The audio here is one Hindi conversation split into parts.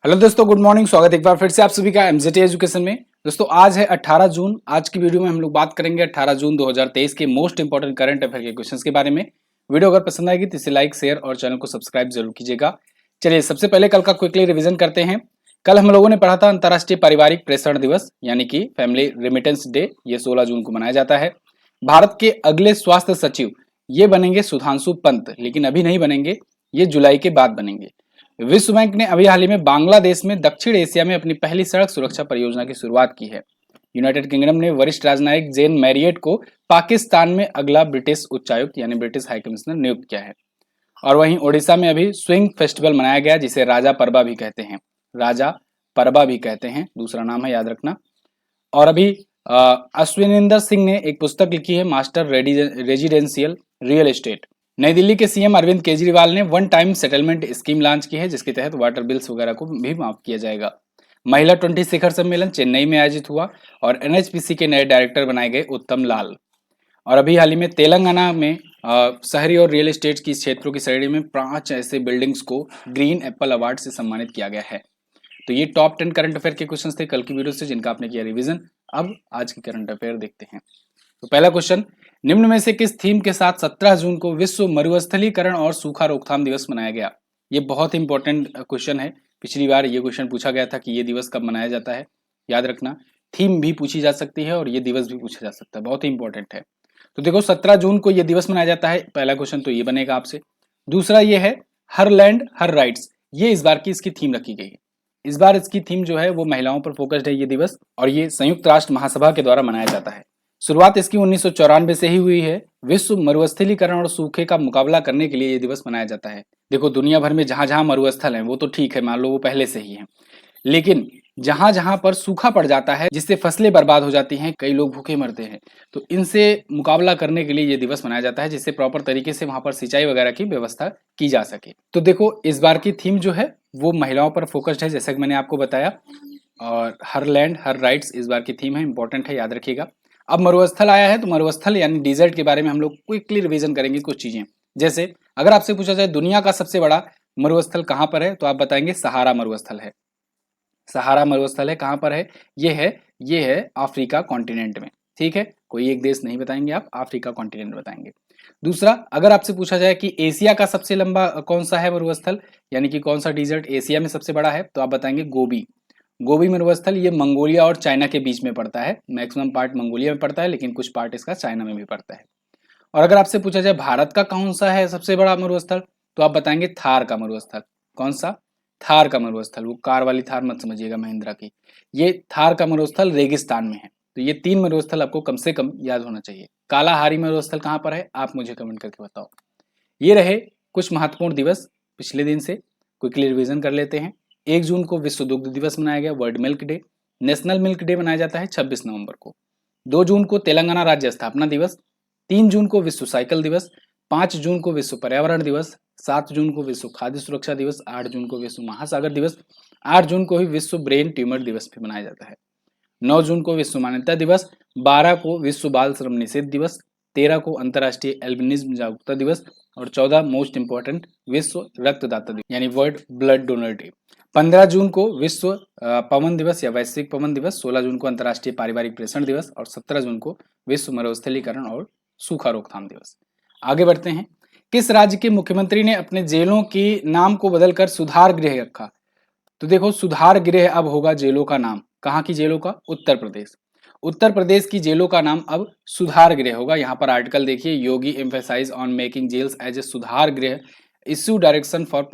हेलो दोस्तों, गुड मॉर्निंग। स्वागत है एक बार फिर से आप सभी का एमजेटी एजुकेशन में। दोस्तों आज है 18 जून। आज की वीडियो में हम लोग बात करेंगे 18 जून 2023 के मोस्ट इंपोर्टेंट करंट अफेयर के क्वेश्चंस के बारे में। वीडियो अगर पसंद आएगी तो इसे लाइक, शेयर और चैनल को सब्सक्राइब जरूर कीजिएगा। चलिए सबसे पहले कल का क्विकली रिविजन करते हैं। कल हम लोगों ने पढ़ा था अंतर्राष्ट्रीय पारिवारिक प्रेषण दिवस यानी कि फैमिली रेमिटेंस डे। ये 16 जून को मनाया जाता है। भारत के अगले स्वास्थ्य सचिव ये बनेंगे सुधांशु पंत, लेकिन अभी नहीं बनेंगे, ये जुलाई के बाद बनेंगे। विश्व बैंक ने अभी हाल ही में बांग्लादेश में दक्षिण एशिया में अपनी पहली सड़क सुरक्षा परियोजना की शुरुआत की है। यूनाइटेड किंगडम ने वरिष्ठ राजनयिक जेन मैरियट को पाकिस्तान में अगला ब्रिटिश उच्चायुक्त यानी ब्रिटिश हाई कमिश्नर नियुक्त किया है। और वहीं ओडिशा में अभी स्विंग फेस्टिवल मनाया गया, जिसे राजा परबा भी कहते हैं। राजा परबा भी कहते हैं, दूसरा नाम है, याद रखना। और अभी अश्विनिंदर सिंह ने एक पुस्तक लिखी है, मास्टर रेजिडेंशियल रियल एस्टेट। नई दिल्ली के सीएम अरविंद केजरीवाल ने one time settlement scheme launch की है, जिसके तहत वाटर बिल्स वगैरह को भी माफ किया जाएगा। महिला 20 शिखर सम्मेलन चेन्नई में आयोजित हुआ और एनएचपीसी के नए डायरेक्टर बनाए गए उत्तम लाल। और अभी हाल ही में तेलंगाना में शहरी और रियल एस्टेट की क्षेत्रों की श्रेणी में 5 ऐसे बिल्डिंग्स को ग्रीन एप्पल अवार्ड से सम्मानित किया गया है। तो ये टॉप 10 करंट अफेयर के क्वेश्चन थे कल की वीडियो से, जिनका आपने किया रिवीजन। अब आज की करंट अफेयर देखते हैं। तो पहला क्वेश्चन, निम्न में से किस थीम के साथ 17 जून को विश्व मरुस्थलीकरण और सूखा रोकथाम दिवस मनाया गया? ये बहुत इंपॉर्टेंट क्वेश्चन है। पिछली बार ये क्वेश्चन पूछा गया था कि ये दिवस कब मनाया जाता है। याद रखना, थीम भी पूछी जा सकती है और ये दिवस भी पूछा जा सकता है, बहुत ही इंपॉर्टेंट है। तो देखो 17 जून को ये दिवस मनाया जाता है। पहला क्वेश्चन तो ये बनेगा आपसे। दूसरा ये है हर लैंड हर राइट्स, ये इस बार की इसकी थीम रखी गई है। इस बार इसकी थीम जो है वो महिलाओं पर फोकस्ड है ये दिवस, और ये संयुक्त राष्ट्र महासभा के द्वारा मनाया जाता है। शुरुआत इसकी 1994 से ही हुई है। विश्व मरुस्थलीकरण और सूखे का मुकाबला करने के लिए ये दिवस मनाया जाता है। देखो दुनिया भर में जहां जहां मरुस्थल हैं वो तो ठीक है, मान लो वो पहले से ही हैं, लेकिन जहां जहां पर सूखा पड़ जाता है जिससे फसलें बर्बाद हो जाती हैं, कई लोग भूखे मरते हैं, तो इनसे मुकाबला करने के लिए ये दिवस मनाया जाता है, जिससे प्रॉपर तरीके से वहां पर सिंचाई वगैरह की व्यवस्था की जा सके। तो देखो इस बार की थीम जो है वो महिलाओं पर फोकस्ड है, जैसा कि मैंने आपको बताया। और हर लैंड हर राइट्स इस बार की थीम है, इंपॉर्टेंट है, याद रखिएगा। अब मरुस्थल आया है तो मरुस्थल यानी डिजर्ट के बारे में हम लोग क्विकली रिवीजन करेंगे कुछ चीजें। जैसे अगर आपसे पूछा जाए दुनिया का सबसे बड़ा मरुस्थल कहाँ पर है, तो आप बताएंगे सहारा मरुस्थल है। सहारा मरुस्थल है, कहाँ पर है? ये है अफ्रीका कॉन्टिनेंट में। ठीक है, कोई एक देश नहीं बताएंगे आप, अफ्रीका कॉन्टिनेंट बताएंगे। दूसरा, अगर आपसे पूछा जाए कि एशिया का सबसे लंबा कौन सा है मरुस्थल, यानी कि कौन सा डिजर्ट एशिया में सबसे बड़ा है, तो आप बताएंगे गोबी। गोबी मरुस्थल ये मंगोलिया और चाइना के बीच में पड़ता है। मैक्सिमम पार्ट मंगोलिया में पड़ता है, लेकिन कुछ पार्ट इसका चाइना में भी पड़ता है। और अगर आपसे पूछा जाए भारत का कौन सा है सबसे बड़ा मरुस्थल, तो आप बताएंगे थार का मरुस्थल। कौन सा? थार का मरुस्थल। वो कार वाली थार मत समझिएगा, महिंद्रा की। ये थार का मरुस्थल रेगिस्तान में है। तो ये 3 मरुस्थल आपको कम से कम याद होना चाहिए। कालाहारी मरुस्थल कहाँ पर है, आप मुझे कमेंट करके बताओ। ये रहे कुछ महत्वपूर्ण दिवस पिछले दिन से, क्विकली रिवीजन कर लेते हैं। 1 जून को विश्व दुग्ध दिवस मनाया गया, world milk day. National milk day मनाया जाता है 26 नवंबर को। 2 जून को तेलंगाना राज्य स्थापना दिवस। 3 जून को विश्व साइकिल दिवस। 5 जून को विश्व पर्यावरण दिवस। 7 जून को विश्व खाद्य सुरक्षा दिवस। 8 जून को विश्व महासागर दिवस। 8 जून को ही विश्व ब्रेन ट्यूमर दिवस भी मनाया जाता है। 9 जून को विश्व मानवता दिवस। 12 को विश्व बाल श्रम निषेध दिवस। 13 को अंतर्राष्ट्रीय एल्बिनिज्म जागरूकता दिवस। और 14 मोस्ट इंपॉर्टेंट विश्व रक्तदाता दिवस यानी वर्ल्ड ब्लड डोनर डे। 15 जून को विश्व पवन दिवस या वैश्विक पवन दिवस। 16 जून को अंतर्राष्ट्रीय पारिवारिक प्रेषण दिवस। और 17 जून को विश्व मरुस्थलीकरण और सूखा रोकथाम दिवस। आगे बढ़ते हैं। किस राज्य के मुख्यमंत्री ने अपने जेलों की नाम को बदलकर सुधार गृह रखा? तो देखो सुधार गृह अब होगा जेलों का नाम। कहाँ की जेलों का? उत्तर प्रदेश। उत्तर प्रदेश की जेलों का नाम अब सुधार गृह होगा। यहाँ पर आर्टिकल देखिए, Yogi emphasise on making jails as a sudhar griha, issue direction for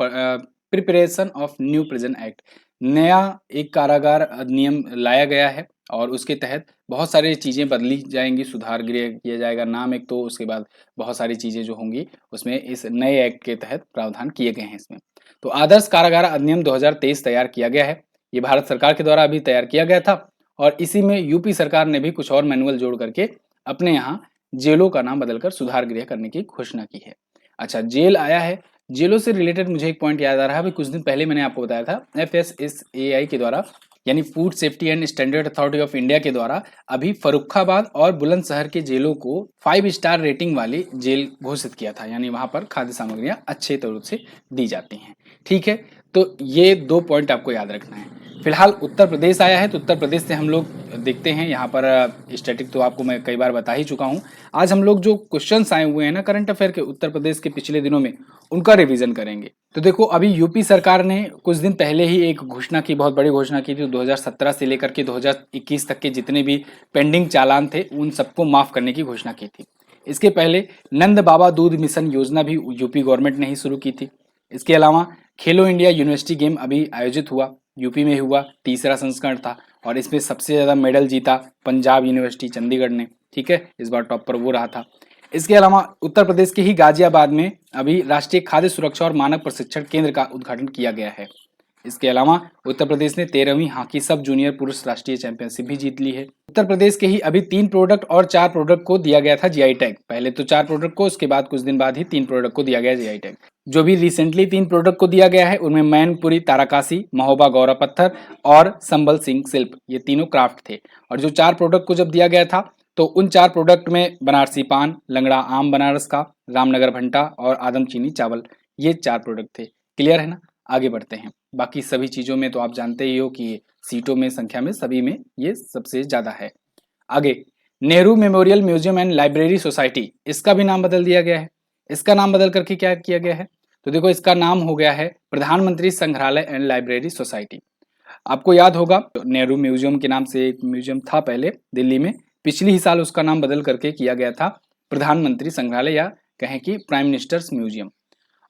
preparation of new prison act. नया एक कारागार अधिनियम लाया गया है और उसके तहत बहुत सारी चीजें बदली जाएंगी, सुधार गृह किया जाएगा नाम एक, तो उसके बाद बहुत सारी चीजें जो होंगी उसमें इस नए एक्ट के तहत प्रावधान किए गए हैं इसमें। तो आदर्श कारागार अधिनियम 2023 तैयार किया गया है। ये भारत सरकार के द्वारा अभी तैयार किया गया था और इसी में यूपी सरकार ने भी कुछ और मैनुअल जोड़ करके अपने यहाँ जेलों का नाम बदलकर सुधार गृह करने की घोषणा की है। अच्छा, जेल आया है। जेलों से रिलेटेड मुझे एक पॉइंट याद आ रहा है, अभी कुछ दिन पहले मैंने आपको बताया था FSSAI के द्वारा यानी food safety and standard authority of India के द्वारा अभी फर्रुखाबाद और बुलंदशहर के जेलों को 5 स्टार रेटिंग वाली जेल घोषित किया था, यानी वहां पर खाद्य सामग्रियां अच्छे तरह से दी जाती हैं। ठीक है, तो ये 2 पॉइंट आपको याद रखना है। फिलहाल उत्तर प्रदेश आया है, तो उत्तर प्रदेश से हम लोग देखते हैं यहाँ पर स्टैटिक तो आपको मैं कई बार बता ही चुका हूँ। आज हम लोग जो क्वेश्चंस आए हुए हैं ना करंट अफेयर के उत्तर प्रदेश के पिछले दिनों में, उनका रिवीजन करेंगे। तो देखो अभी यूपी सरकार ने कुछ दिन पहले ही एक घोषणा की, बहुत बड़ी घोषणा की थी। 2017 से लेकर के 2021 तक के जितने भी पेंडिंग चालान थे उन सबको माफ करने की घोषणा की थी। इसके पहले नंद बाबा दूध मिशन योजना भी यूपी गवर्नमेंट ने ही शुरू की थी। इसके अलावा खेलो इंडिया यूनिवर्सिटी गेम अभी आयोजित हुआ, यूपी में हुआ, तीसरा संस्करण था और इसमें सबसे ज़्यादा मेडल जीता पंजाब यूनिवर्सिटी चंडीगढ़ ने। ठीक है, इस बार टॉप पर वो रहा था। इसके अलावा उत्तर प्रदेश के ही गाजियाबाद में अभी राष्ट्रीय खाद्य सुरक्षा और मानक प्रशिक्षण केंद्र का उद्घाटन किया गया है। इसके अलावा उत्तर प्रदेश ने 13वीं हॉकी सब जूनियर पुरुष राष्ट्रीय चैंपियनशिप भी जीत ली है। उत्तर प्रदेश के ही अभी 3 प्रोडक्ट और 4 प्रोडक्ट को दिया गया था जीआई टैग। पहले तो 4 प्रोडक्ट को, उसके बाद कुछ दिन बाद ही 3 प्रोडक्ट को दिया गया जीआई टैग। जो भी रिसेंटली 3 प्रोडक्ट को दिया गया है उनमें मैनपुरी ताराकासी, महोबा गौरा पत्थर और संबल सिंह शिल्प, ये तीनों क्राफ्ट थे। और जो 4 प्रोडक्ट को जब दिया गया था तो उन 4 प्रोडक्ट में बनारसी पान, लंगड़ा आम बनारस का, रामनगर भंटा और आदम चीनी चावल, ये 4 प्रोडक्ट थे। क्लियर है ना? आगे बढ़ते हैं। बाकी सभी चीज़ों में तो आप जानते ही हो कि सीटों में, संख्या में, सभी में ये सबसे ज़्यादा है। आगे, Nehru memorial museum and library society, इसका भी नाम बदल दिया गया है। इसका नाम बदल करके क्या किया गया है? तो देखो इसका नाम हो गया है प्रधानमंत्री संग्रहालय एंड लाइब्रेरी सोसाइटी। आपको याद होगा नेहरू म्यूजियम के नाम से एक म्यूजियम था पहले दिल्ली में, पिछले ही साल उसका नाम बदल करके किया गया था प्रधानमंत्री संग्रहालय, या कहें कि प्राइम मिनिस्टर्स म्यूजियम।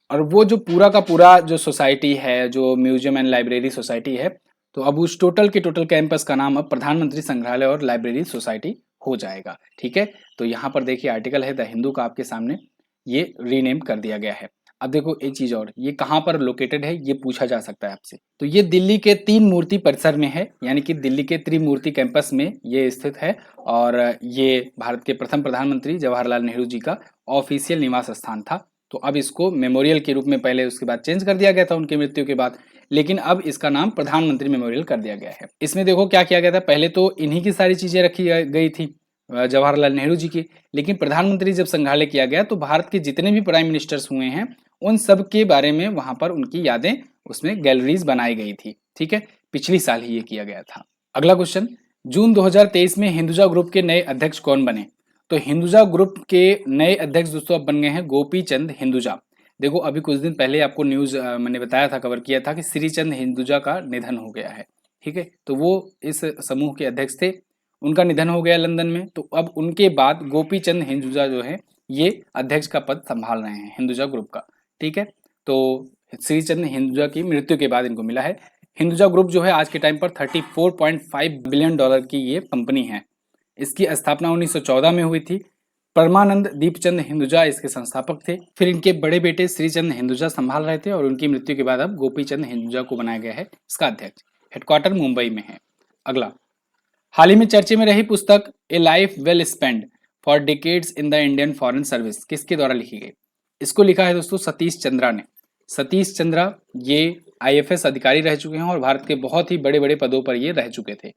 और वो जो पूरा का पूरा जो सोसाइटी है, जो म्यूजियम एंड लाइब्रेरी सोसाइटी है, तो अब उस टोटल के टोटल कैंपस का नाम अब प्रधानमंत्री संग्रहालय और लाइब्रेरी सोसाइटी हो जाएगा। ठीक है, तो यहाँ पर देखिए आर्टिकल है द हिंदू का आपके सामने, ये रीनेम कर दिया गया है। अब देखो एक चीज और, ये कहाँ पर लोकेटेड है ये पूछा जा सकता है आपसे। तो ये दिल्ली के 3 मूर्ति परिसर में है, यानी कि दिल्ली के त्रिमूर्ति कैंपस में ये स्थित है। और ये भारत के प्रथम प्रधानमंत्री जवाहरलाल नेहरू जी का ऑफिशियल निवास स्थान था। तो अब इसको मेमोरियल के रूप में, पहले उसके बाद चेंज कर दिया गया था उनकी मृत्यु के बाद, लेकिन अब इसका नाम प्रधानमंत्री मेमोरियल कर दिया गया है। इसमें देखो क्या किया गया था, पहले तो इन्हीं की सारी चीजें रखी गई थी जवाहरलाल नेहरू जी की, लेकिन प्रधानमंत्री जब संग्रहालय किया गया तो भारत के जितने भी प्राइम मिनिस्टर्स हुए हैं उन सब के बारे में वहां पर उनकी यादें, उसमें गैलरीज बनाई गई थी। ठीक है, पिछली साल ही ये किया गया था। अगला क्वेश्चन, जून 2023 में हिंदुजा ग्रुप के नए अध्यक्ष कौन बने? तो हिंदुजा ग्रुप के नए अध्यक्ष दोस्तों अब बन गए हैं गोपी चंद हिंदुजा। देखो अभी कुछ दिन पहले आपको न्यूज मैंने बताया था, कवर किया था कि श्रीचंद हिंदुजा का निधन हो गया है। ठीक है, तो वो इस समूह के अध्यक्ष थे, उनका निधन हो गया लंदन में, तो अब उनके बाद गोपी चंद हिंदुजा जो है ये अध्यक्ष का पद संभाल रहे हैं हिंदुजा ग्रुप का। ठीक है, तो श्रीचंद हिंदुजा की मृत्यु के बाद इनको मिला है। हिंदुजा ग्रुप जो है आज के टाइम पर 34.5 बिलियन डॉलर की ये कंपनी है। इसकी स्थापना 1914 में हुई थी। परमानंद दीपचंद हिंदुजा इसके संस्थापक थे। फिर इनके बड़े बेटे श्रीचंद हिंदुजा संभाल रहे थे और उनकी मृत्यु के बाद अब गोपीचंद हिंदुजा को बनाया गया है इसका अध्यक्ष। हेडक्वार्टर मुंबई में है। अगला, हाल ही में चर्चे में रही पुस्तक ए life well spend for decades in the Indian foreign service किसके द्वारा लिखी गई? इसको लिखा है दोस्तों सतीश चंद्रा ने। सतीश चंद्रा ये आईएफएस अधिकारी रह चुके हैं और भारत के बहुत ही बड़े बड़े पदों पर ये रह चुके थे।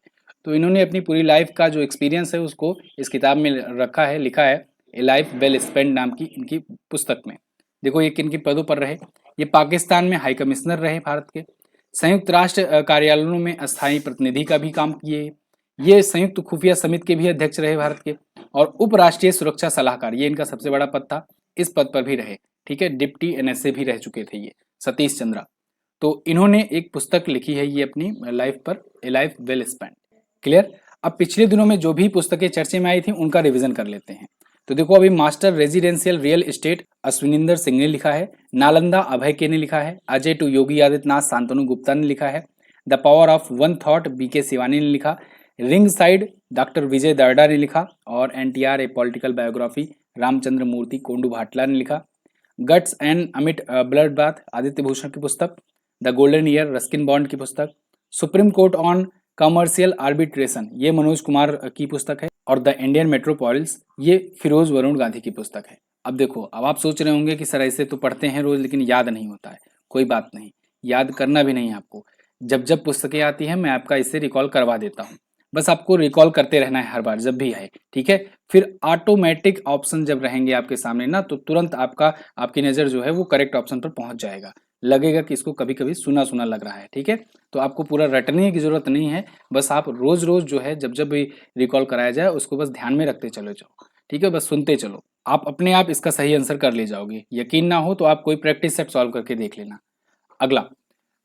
तो इन्होंने अपनी पूरी लाइफ का जो एक्सपीरियंस है उसको इस किताब में रखा है, लिखा है ए लाइफ वेल स्पेंड नाम की इनकी पुस्तक में। देखो ये किन किन पदों पर रहे। ये पाकिस्तान में हाई कमिश्नर रहे भारत के, संयुक्त राष्ट्र कार्यालयों में अस्थायी प्रतिनिधि का भी काम किए, ये संयुक्त खुफिया समिति के भी अध्यक्ष रहे भारत के, और उपराष्ट्रीय सुरक्षा सलाहकार ये इनका सबसे बड़ा पद था, इस पद पर भी रहे। ठीक है, डिप्टी एनएसए भी रह चुके थे ये सतीश चंद्रा। तो इन्होंने एक पुस्तक लिखी है ये अपनी लाइफ पर, ए लाइफ वेल स्पेंड। क्लियर? अब पिछले दिनों में जो भी पुस्तकें चर्चे में आई थी उनका रिवीजन कर लेते हैं। तो देखो अभी master residential real estate Ashwinder Singh ने लिखा है, नालंदा अभय के ने लिखा है, अजय टू योगी आदित्यनाथ शांतनु गुप्ता ने लिखा है, the power of one thought BK Shivani ने लिखा, ring side doctor Vijay Darda ने लिखा, और NTR a political biography Ramachandra Murthy Kondubhatla ने लिखा, guts and amidst blood bath Aditya Bhushan की पुस्तक, the golden year Ruskin Bond की पुस्तक, supreme court on commercial arbitration ये मनोज कुमार की पुस्तक है, और द इंडियन मेट्रोपॉलिस ये फिरोज वरुण गांधी की पुस्तक है। अब देखो, अब आप सोच रहे होंगे कि सर ऐसे तो पढ़ते हैं रोज लेकिन याद नहीं होता है। कोई बात नहीं, याद करना भी नहीं है आपको। जब जब पुस्तकें आती हैं मैं आपका इससे रिकॉल करवा देता हूँ, बस आपको रिकॉल करते रहना है हर बार जब भी आए। ठीक है, फिर ऑटोमेटिक ऑप्शन जब रहेंगे आपके सामने ना, तो तुरंत आपकी नज़र जो है वो करेक्ट ऑप्शन पर पहुंच जाएगा। लगेगा कि इसको कभी कभी सुना सुना लग रहा है, ठीक है। तो आपको पूरा रटने की जरूरत नहीं है, बस आप रोज रोज जो है जब जब भी रिकॉल कराया जाए उसको बस ध्यान में रखते चले जाओ, ठीक है, बस सुनते चलो, आप अपने आप इसका सही आंसर कर ले जाओगे। यकीन ना हो तो आप कोई प्रैक्टिस सेट सॉल्व करके देख लेना। अगला,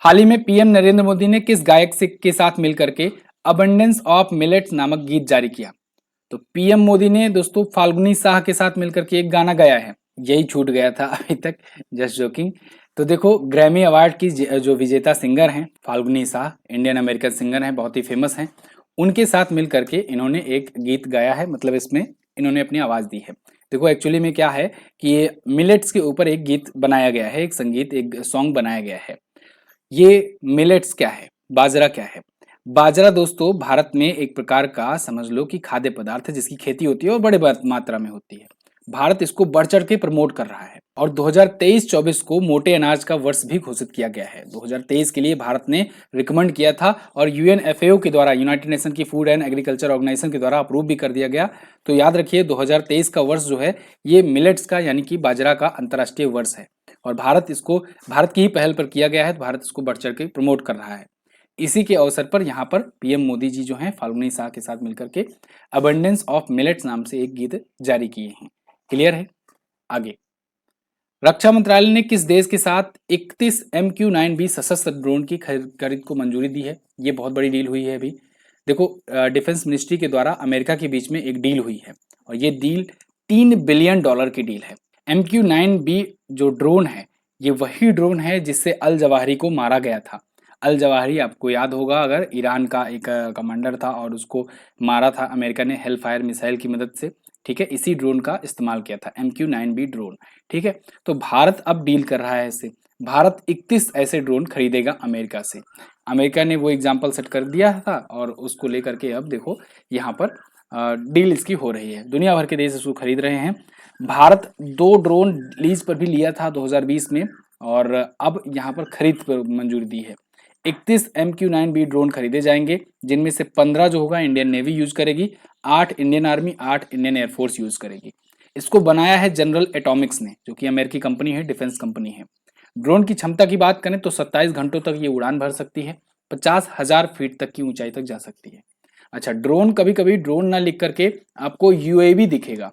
हाल ही में पीएम नरेंद्र मोदी ने किस गायक से के साथ मिलकर के अबंडेंस ऑफ मिलेट्स नामक गीत जारी किया? तो पीएम मोदी ने दोस्तों फाल्गुनी शाह के साथ मिलकर के एक गाना गाया है, यही छूट गया था अभी तक, जस्ट जोकिंग। तो देखो, ग्रैमी अवार्ड की जो विजेता सिंगर हैं Falguni Shah, Indian American singer हैं, बहुत ही फेमस हैं, उनके साथ मिल करके इन्होंने एक गीत गाया है, मतलब इसमें इन्होंने अपनी आवाज दी है। देखो एक्चुअली में क्या है कि ये मिलेट्स के ऊपर एक गीत बनाया गया है, एक संगीत, एक सॉन्ग बनाया गया है। ये मिलेट्स क्या है, बाजरा क्या है? बाजरा दोस्तों भारत में एक प्रकार का समझ लो कि खाद्य पदार्थ है जिसकी खेती होती है और बड़े मात्रा में होती है। भारत इसको बढ़ चढ़ के प्रमोट कर रहा है और 2023-24 को मोटे अनाज का वर्ष भी घोषित किया गया है। 2023 के लिए भारत ने रिकमेंड किया था और यूएनएफएओ के द्वारा, यूनाइटेड नेशन की फूड एंड एग्रीकल्चर ऑर्गेनाइजेशन के द्वारा अप्रूव भी कर दिया गया। तो याद रखिए 2023 का वर्ष जो है ये मिलेट्स का यानी कि बाजरा का अंतर्राष्ट्रीय वर्ष है और भारत की ही पहल पर किया गया है, तो भारत इसको बढ़ चढ़ के प्रमोट कर रहा है। इसी के अवसर पर यहाँ पर पीएम मोदी जी जो हैं फाल्गुनी शाह के साथ मिलकर के अबंडेंस ऑफ मिलेट्स नाम से एक गीत जारी किए हैं। क्लियर है? आगे, रक्षा मंत्रालय ने किस देश के साथ 31 MQ-9B सशस्त्र ड्रोन की खरीद को मंजूरी दी है? ये बहुत बड़ी डील हुई है अभी। देखो, डिफेंस मिनिस्ट्री के द्वारा अमेरिका के बीच में एक डील हुई है और ये डील $3 बिलियन की डील है। MQ-9B जो ड्रोन है ये वही ड्रोन है जिससे अल जवाहिरी को मारा गया था। अल जवाहिरी आपको याद होगा, अगर ईरान का एक कमांडर था और उसको मारा था अमेरिका ने हेलफायर मिसाइल की मदद से, ठीक है। इसी ड्रोन का इस्तेमाल किया था, MQ-9B ड्रोन, ठीक है। तो भारत अब डील कर रहा है इससे, भारत 31 ऐसे ड्रोन खरीदेगा अमेरिका से। अमेरिका ने वो एग्जाम्पल सेट कर दिया था और उसको लेकर के अब देखो यहाँ पर डील इसकी हो रही है, दुनिया भर के देश इसको खरीद रहे हैं। भारत 2 ड्रोन लीज पर भी लिया था 2020 में और अब यहाँ पर खरीद पर मंजूरी दी है। 31 MQ-9B ड्रोन खरीदे जाएंगे, जिनमें से 15 जो होगा इंडियन नेवी यूज करेगी, 8 Indian army, 8 Indian air force use करेगी। इसको बनाया है जनरल एटॉमिक्स ने, जो कि अमेरिकी कंपनी है, डिफेंस कंपनी है। ड्रोन की क्षमता की बात करें तो 27 घंटों तक ये उड़ान भर सकती है, 50,000 फीट तक की ऊंचाई तक जा सकती है। अच्छा, ड्रोन, कभी कभी ड्रोन ना लिख करके आपको यूएवी दिखेगा,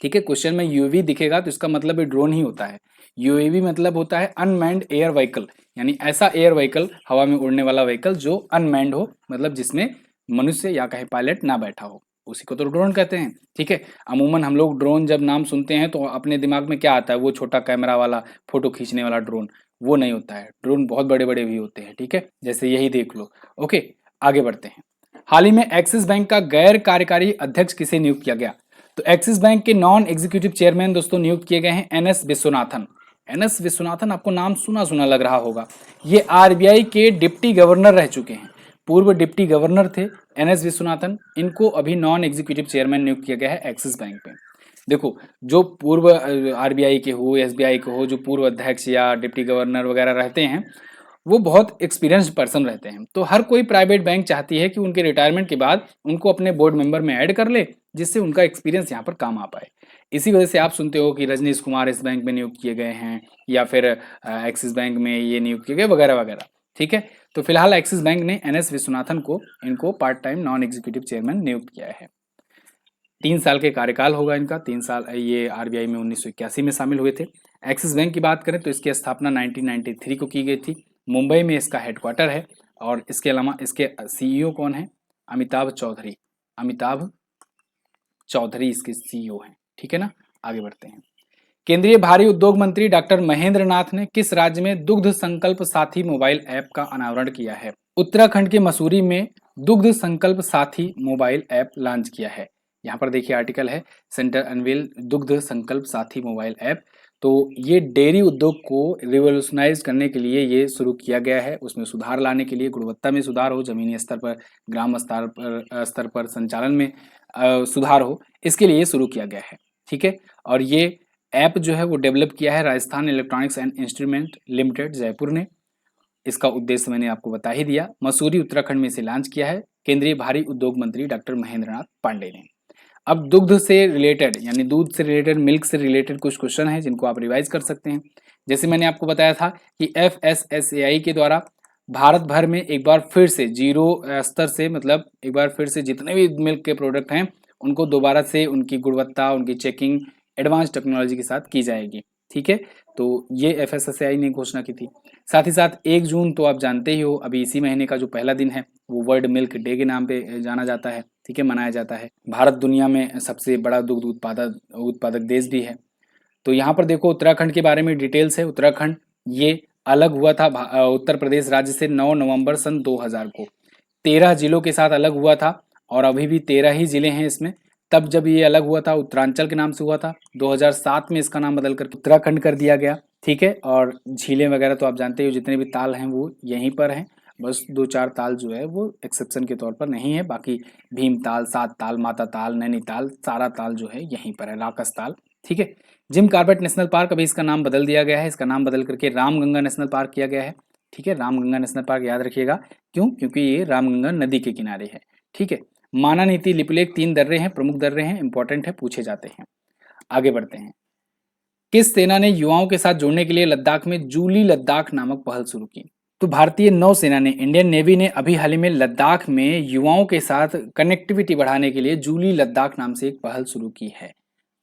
ठीक है, क्वेश्चन में यूएवी दिखेगा तो इसका मतलब ड्रोन ही होता है। यूएवी मतलब होता है अनमैन्ड एयर व्हीकल, यानी ऐसा एयर व्हीकल, हवा में उड़ने वाला व्हीकल जो अनमैन्ड हो, मतलब जिसमें मनुष्य या कहे पायलट ना बैठा हो, उसी को तो ड्रोन कहते हैं, ठीक है। अमूमन हम लोग ड्रोन जब नाम सुनते हैं तो अपने दिमाग में क्या आता है, वो छोटा कैमरा वाला फोटो खींचने वाला ड्रोन, वो नहीं होता है। ड्रोन बहुत बड़े बड़े भी होते हैं, ठीक है, जैसे यही देख लो। ओके, आगे बढ़ते हैं। हाल ही में एक्सिस बैंक का गैर कार्यकारी अध्यक्ष किसे नियुक्त किया गया? तो एक्सिस बैंक के नॉन एग्जीक्यूटिव चेयरमैन दोस्तों नियुक्त किए गए हैं एनएस विश्वनाथन। एनएस विश्वनाथन आपको नाम सुना सुना लग रहा होगा, ये आरबीआई के डिप्टी गवर्नर रह चुके हैं, पूर्व डिप्टी गवर्नर थे एनएस विश्वनाथन। इनको अभी नॉन एग्जीक्यूटिव चेयरमैन नियुक्त किया गया है एक्सिस बैंक पे। देखो, जो पूर्व आरबीआई के हो, एसबीआई के हो, जो पूर्व अध्यक्ष या डिप्टी गवर्नर वगैरह रहते हैं, वो बहुत एक्सपीरियंस्ड पर्सन रहते हैं। तो हर कोई प्राइवेट बैंक चाहती है कि उनके रिटायरमेंट के बाद उनको अपने बोर्ड मेंबर में ऐड कर ले, जिससे उनका एक्सपीरियंस यहाँ पर काम आ पाए। इसी वजह से आप सुनते हो कि रजनीश कुमार इस बैंक में नियुक्त किए गए हैं या फिर एक्सिस बैंक में ये नियुक्त किए गए वगैरह वगैरह, ठीक है। तो फिलहाल एक्सिस बैंक ने एनएस विश्वनाथन को इनको part time non executive chairman नियुक्त किया है। 3 साल के कार्यकाल होगा इनका, 3 साल। ये आरबीआई में 1981 में शामिल हुए थे। एक्सिस बैंक की बात करें तो इसकी स्थापना 1993 को की गई थी। मुंबई में इसका हेडक्वार्टर है और इसके अलावा इसके सीईओ कौन है? अमिताभ चौधरी। अमिताभ चौधरी इसके सीईओ हैं, ठीक है ना। आगे बढ़ते हैं। केंद्रीय भारी उद्योग मंत्री डॉक्टर महेंद्र नाथ ने किस राज्य में दुग्ध संकल्प साथी मोबाइल ऐप का अनावरण किया है? उत्तराखंड के मसूरी में दुग्ध संकल्प साथी मोबाइल ऐप लॉन्च किया है। यहाँ पर देखिए आर्टिकल है, सेंटर अनवील दुग्ध संकल्प साथी मोबाइल ऐप। तो ये डेयरी उद्योग को रिवोल्यूशनाइज करने के लिए ये शुरू किया गया है, उसमें सुधार लाने के लिए, गुणवत्ता में सुधार हो, जमीनी स्तर पर, ग्राम स्तर पर संचालन में सुधार हो, इसके लिए शुरू किया गया है, ठीक है। और ये ऐप जो है वो डेवलप किया है Rajasthan electronics and instrument limited Jaipur ने। इसका उद्देश्य मैंने आपको बता ही दिया। मसूरी उत्तराखंड में इसे लॉन्च किया है केंद्रीय भारी उद्योग मंत्री डॉक्टर महेंद्र नाथ पांडे ने। अब दुग्ध से रिलेटेड, यानी दूध से रिलेटेड, मिल्क से रिलेटेड कुछ क्वेश्चन है जिनको आप रिवाइज कर सकते हैं। जैसे मैंने आपको बताया था कि FSSAI के द्वारा भारत भर में एक बार फिर से जीरो स्तर से, मतलब एक बार फिर से जितने भी मिल्क के प्रोडक्ट हैं उनको दोबारा से उनकी गुणवत्ता, उनकी चेकिंग एडवांस टेक्नोलॉजी के साथ की जाएगी। ठीक है, तो ये FSSAI ने घोषणा की थी। साथ ही साथ 1 जून तो आप जानते ही हो, अभी इसी महीने का जो पहला दिन है वो वर्ल्ड मिल्क डे के नाम पे जाना जाता है। ठीक है, मनाया जाता है। भारत दुनिया में सबसे बड़ा दुग्ध उत्पादक देश भी है। तो यहाँ पर देखो उत्तराखंड के बारे में डिटेल्स है। उत्तराखंड ये अलग हुआ था उत्तर प्रदेश राज्य से 9 नवंबर सन 2000 को। 13 जिलों के साथ अलग हुआ था और अभी भी 13 ही जिले हैं इसमें। तब जब ये अलग हुआ था उत्तरांचल के नाम से हुआ था। 2007 में इसका नाम बदल कर उत्तराखंड कर दिया गया। ठीक है, और झीलें वगैरह तो आप जानते हो, जितने भी ताल हैं वो यहीं पर हैं। बस 2-4 ताल जो है वो एक्सेप्शन के तौर पर नहीं है, बाकी भीमताल, सात ताल, माता ताल, नैनीताल, सारा ताल जो है यहीं पर है, राकस ताल। ठीक है, जिम कॉर्बेट नेशनल पार्क अभी इसका नाम बदल दिया गया है। इसका नाम बदल करके रामगंगा नेशनल पार्क किया गया है। ठीक है, रामगंगा नेशनल पार्क याद रखिएगा, क्यों? क्योंकि ये रामगंगा नदी के किनारे है। ठीक है, माना नीति लिपुलेख 3 दर्रे हैं, प्रमुख दर्रे हैं, इंपॉर्टेंट है, पूछे जाते हैं। आगे बढ़ते हैं। किस सेना ने युवाओं के साथ जुड़ने के लिए लद्दाख में जूली लद्दाख नामक पहल शुरू की? तो भारतीय नौसेना ने, इंडियन नेवी ने अभी हाल ही में लद्दाख में युवाओं के साथ कनेक्टिविटी बढ़ाने के लिए जूली लद्दाख नाम से एक पहल शुरू की है।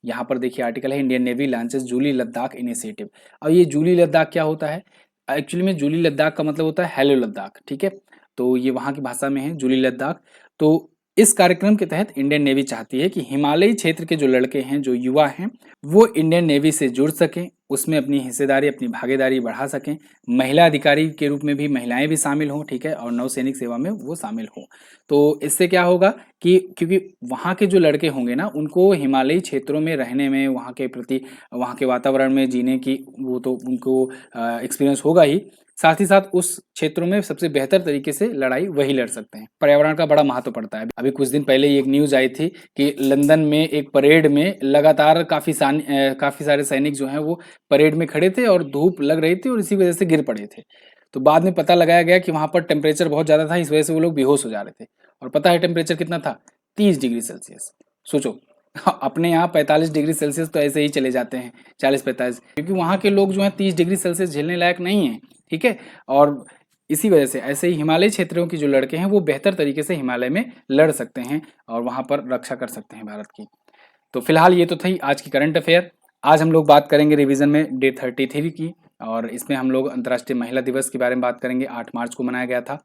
यहाँ पर देखिए आर्टिकल है, इंडियन नेवी लॉन्चेस जूली लद्दाख इनिशिएटिव। अब ये जूली लद्दाख क्या होता है? एक्चुअली में जूली लद्दाख का मतलब होता है हेलो लद्दाख। ठीक है, तो ये वहाँ की भाषा में है जूली लद्दाख। तो इस कार्यक्रम के तहत इंडियन नेवी चाहती है कि हिमालयी क्षेत्र के जो लड़के हैं, जो युवा हैं, वो इंडियन नेवी से जुड़ सकें, उसमें अपनी हिस्सेदारी, अपनी भागीदारी बढ़ा सकें। महिला अधिकारी के रूप में भी महिलाएं भी शामिल हों। ठीक है, और नौसैनिक सेवा में वो शामिल हों। तो इससे क्या होगा कि क्योंकि वहाँ के जो लड़के होंगे ना, उनको हिमालयी क्षेत्रों में रहने में, वहाँ के प्रति, वहाँ के वातावरण में जीने की वो तो उनको एक्सपीरियंस होगा ही। साथ ही साथ उस क्षेत्रों में सबसे बेहतर तरीके से लड़ाई वही लड़ सकते हैं। पर्यावरण का बड़ा महत्व पड़ता है। अभी कुछ दिन पहले एक न्यूज आई थी कि लंदन में एक परेड में लगातार काफी सारे सैनिक जो हैं वो परेड में खड़े थे और धूप लग रही थी और इसी वजह से गिर पड़े थे। तो बाद में पता लगाया गया कि वहां पर टेम्परेचर बहुत ज्यादा था, इस वजह से वो लोग बेहोश हो जा रहे थे। और पता है टेम्परेचर कितना था? 30 डिग्री सेल्सियस। सोचो, अपने यहाँ 45 डिग्री सेल्सियस तो ऐसे ही चले जाते हैं, 40-45, क्योंकि वहाँ के लोग जो हैं 30 डिग्री सेल्सियस झेलने लायक नहीं है। ठीक है, और इसी वजह से ऐसे ही हिमालय क्षेत्रों के जो लड़के हैं वो बेहतर तरीके से हिमालय में लड़ सकते हैं और वहाँ पर रक्षा कर सकते हैं भारत की। तो फिलहाल ये तो थी आज की करंट अफेयर। आज हम लोग बात करेंगे रिवीजन में डे 33 की, और इसमें हम लोग अंतर्राष्ट्रीय महिला दिवस के बारे में बात करेंगे। 8 मार्च को मनाया गया था।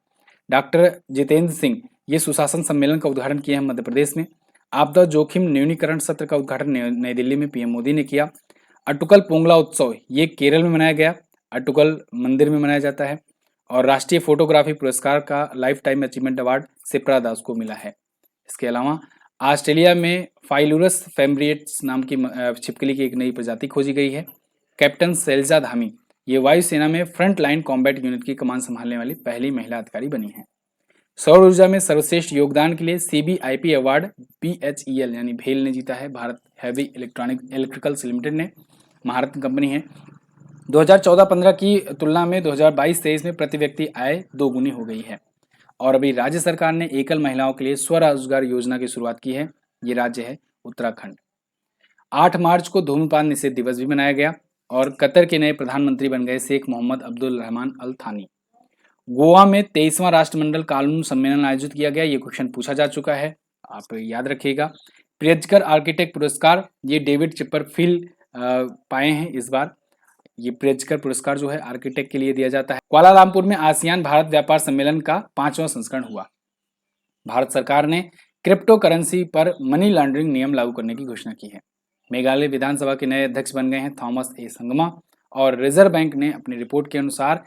डॉक्टर जितेंद्र सिंह ये सुशासन सम्मेलन का उद्घाटन किए हैं मध्य प्रदेश में। आपदा जोखिम न्यूनीकरण सत्र का उद्घाटन नई दिल्ली में पीएम मोदी ने किया। अटुकल पोंगला उत्सव ये केरल में मनाया गया, अटुकल मंदिर में मनाया जाता है। और राष्ट्रीय फोटोग्राफी पुरस्कार का life time achievement award Sipra Das को मिला है। इसके अलावा ऑस्ट्रेलिया में फाइलुरस फैम्ब्रिएट्स नाम की छिपकली की एक नई प्रजाति खोजी गई है। कैप्टन शैलजा धामी ये वायुसेना में फ्रंट लाइन कॉम्बैट यूनिट की कमान संभालने वाली पहली महिला अधिकारी बनी है। सौर ऊर्जा में सर्वश्रेष्ठ योगदान के लिए CBIP अवार्ड BHEL यानी भेल ने जीता है। भारत हैवी इलेक्ट्रिकल्स लिमिटेड ने, महारत कंपनी है। 2014-15 की तुलना में 2022-23 में प्रति व्यक्ति आय दोगुनी हो गई है। और अभी राज्य सरकार ने एकल महिलाओं के लिए स्वरोजगार योजना की शुरुआत की है। ये राज्य है उत्तराखंड। 8 मार्च को धूम्रपान निषेध दिवस भी मनाया गया और कतर के नए प्रधानमंत्री बन गए शेख मोहम्मद अब्दुल रहमान अल थानी। गोवा में 23वां राष्ट्रमंडल कानून सम्मेलन आयोजित किया गया। ये क्वेश्चन पूछा जा चुका है, आप याद रखिएगा। प्रियजकर आर्किटेक्ट पुरस्कार ये डेविड चिपरफिल्ड पाए हैं इस बार। ये प्रियजकर पुरस्कार जो है आर्किटेक्ट के लिए दिया जाता है। कुआलालंपुर में आसियान भारत व्यापार सम्मेलन का 5वां संस्करण हुआ। भारत सरकार ने क्रिप्टो करेंसी पर मनी लॉन्ड्रिंग नियम लागू करने की घोषणा की है। मेघालय विधानसभा के नए अध्यक्ष बन गए हैं थॉमस ए संगमा। और रिजर्व बैंक ने अपनी रिपोर्ट के अनुसार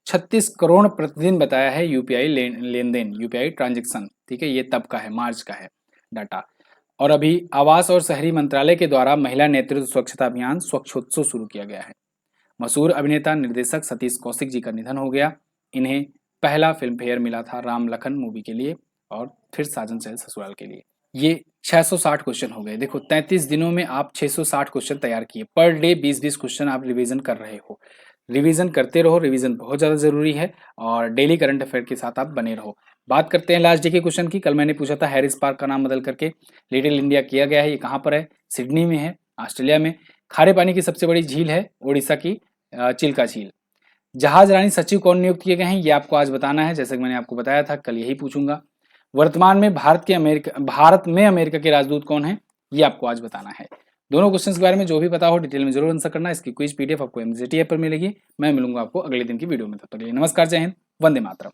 36 करोड़ प्रतिदिन बताया है यूपीआई लेन देन, यूपीआई ट्रांजेक्शन। ठीक है, ये तब का है, मार्च का है डाटा। और अभी आवास और शहरी मंत्रालय के द्वारा महिला नेतृत्व स्वच्छता अभियान स्वच्छोत्सव शुरू किया गया है। मशहूर अभिनेता निर्देशक सतीश कौशिक जी का निधन हो गया। इन्हें पहला फिल्म फेयर मिला था राम लखन मूवी के लिए और फिर साजन चहल ससुराल के लिए। ये 660 क्वेश्चन हो गए। देखो 33 दिनों में आप 660 क्वेश्चन तैयार किए। पर डे 20-20 क्वेश्चन आप रिवीजन कर रहे हो। रिवीजन करते रहो, रिवीजन बहुत ज़्यादा ज़रूरी है और डेली करंट अफेयर के साथ आप बने रहो। बात करते हैं लास्ट डे के क्वेश्चन की। कल मैंने पूछा था हैरिस पार्क का नाम बदल करके लिटिल इंडिया किया गया है। ये कहाँ पर है? सिडनी में है, ऑस्ट्रेलिया में। खारे पानी की सबसे बड़ी झील है उड़ीसा की चिल्का झील। जहाज रानी सचिव कौन नियुक्त किए गए हैं, ये आपको आज बताना है, जैसे कि मैंने आपको बताया था कल यही पूछूंगा। वर्तमान में भारत में अमेरिका के राजदूत कौन है, ये आपको आज बताना है। दोनों क्वेश्चंस के बारे में जो भी पता हो डिटेल में जरूर आंसर करना। इसकी क्विज पीडीएफ आपको एमजेटी ऐप पर मिलेगी। मैं मिलूंगा आपको अगले दिन की वीडियो में, तब तक के लिए नमस्कार, जय हिंद, वंदे मातरम।